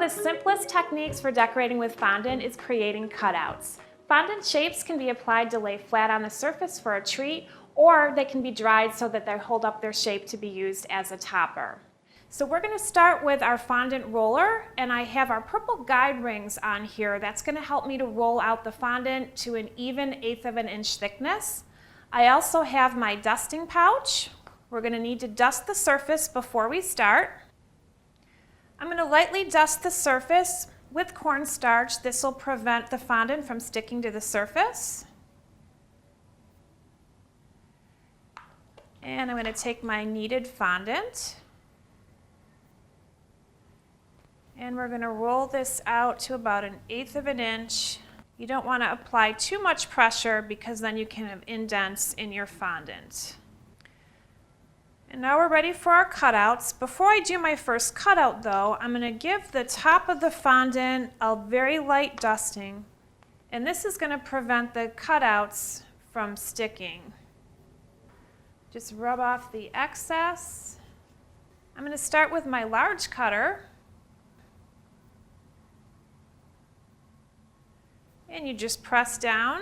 the simplest techniques for decorating with fondant is creating cutouts. Fondant shapes can be applied to lay flat on the surface for a treat, or they can be dried so that they hold up their shape to be used as a topper. So we're going to start with our fondant roller, and I have our purple guide rings on here. That's going to help me to roll out the fondant to an even 1/8 of an inch thickness. I also have my dusting pouch. We're going to need to dust the surface before we start. I'm going to lightly dust the surface with cornstarch. This will prevent the fondant from sticking to the surface. And I'm going to take my kneaded fondant, and we're going to roll this out to about 1/8 of an inch. You don't want to apply too much pressure because then you can have indents in your fondant. And now we're ready for our cutouts. Before I do my first cutout though, I'm going to give the top of the fondant a very light dusting. And this is going to prevent the cutouts from sticking. Just rub off the excess. I'm going to start with my large cutter. And you just press down.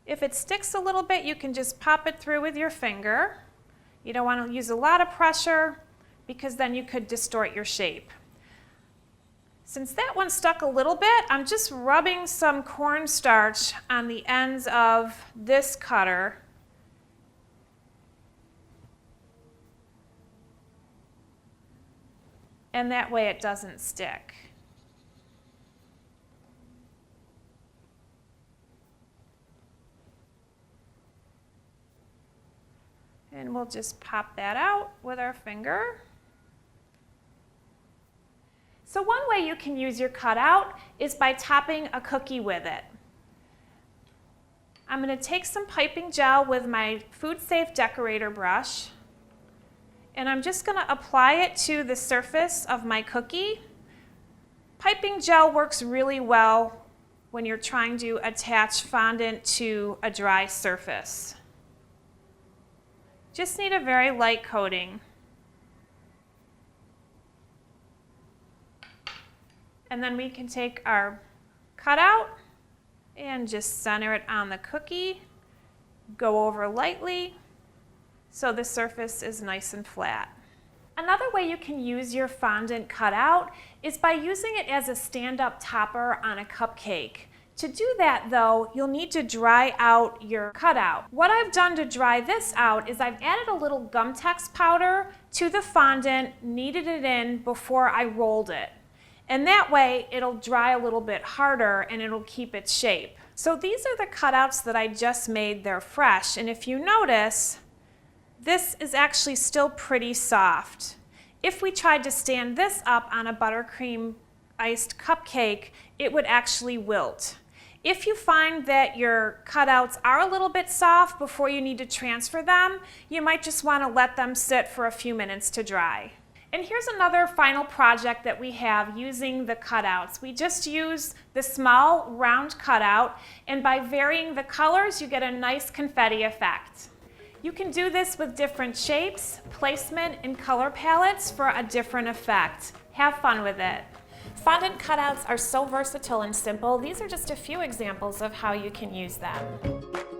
If it sticks a little bit, you can just pop it through with your finger. You don't want to use a lot of pressure because then you could distort your shape. Since that one stuck a little bit, I'm just rubbing some cornstarch on the ends of this cutter. And that way it doesn't stick. And we'll just pop that out with our finger. So one way you can use your cutout is by topping a cookie with it. I'm going to take some piping gel with my Food Safe decorator brush, and I'm just going to apply it to the surface of my cookie. Piping gel works really well when you're trying to attach fondant to a dry surface. Just need a very light coating. And then we can take our cutout and just center it on the cookie, go over lightly so the surface is nice and flat. Another way you can use your fondant cutout is by using it as a stand-up topper on a cupcake. To do that though, you'll need to dry out your cutout. What I've done to dry this out is I've added a little Gum-Tex powder to the fondant, kneaded it in before I rolled it. And that way it'll dry a little bit harder and it'll keep its shape. So these are the cutouts that I just made. They're fresh, and if you notice, this is actually still pretty soft. If we tried to stand this up on a buttercream iced cupcake, it would actually wilt. If you find that your cutouts are a little bit soft before you need to transfer them, you might just want to let them sit for a few minutes to dry. And here's another final project that we have using the cutouts. We just use the small round cutout, and by varying the colors, you get a nice confetti effect. You can do this with different shapes, placement, and color palettes for a different effect. Have fun with it. Fondant cutouts are so versatile and simple. These are just a few examples of how you can use them.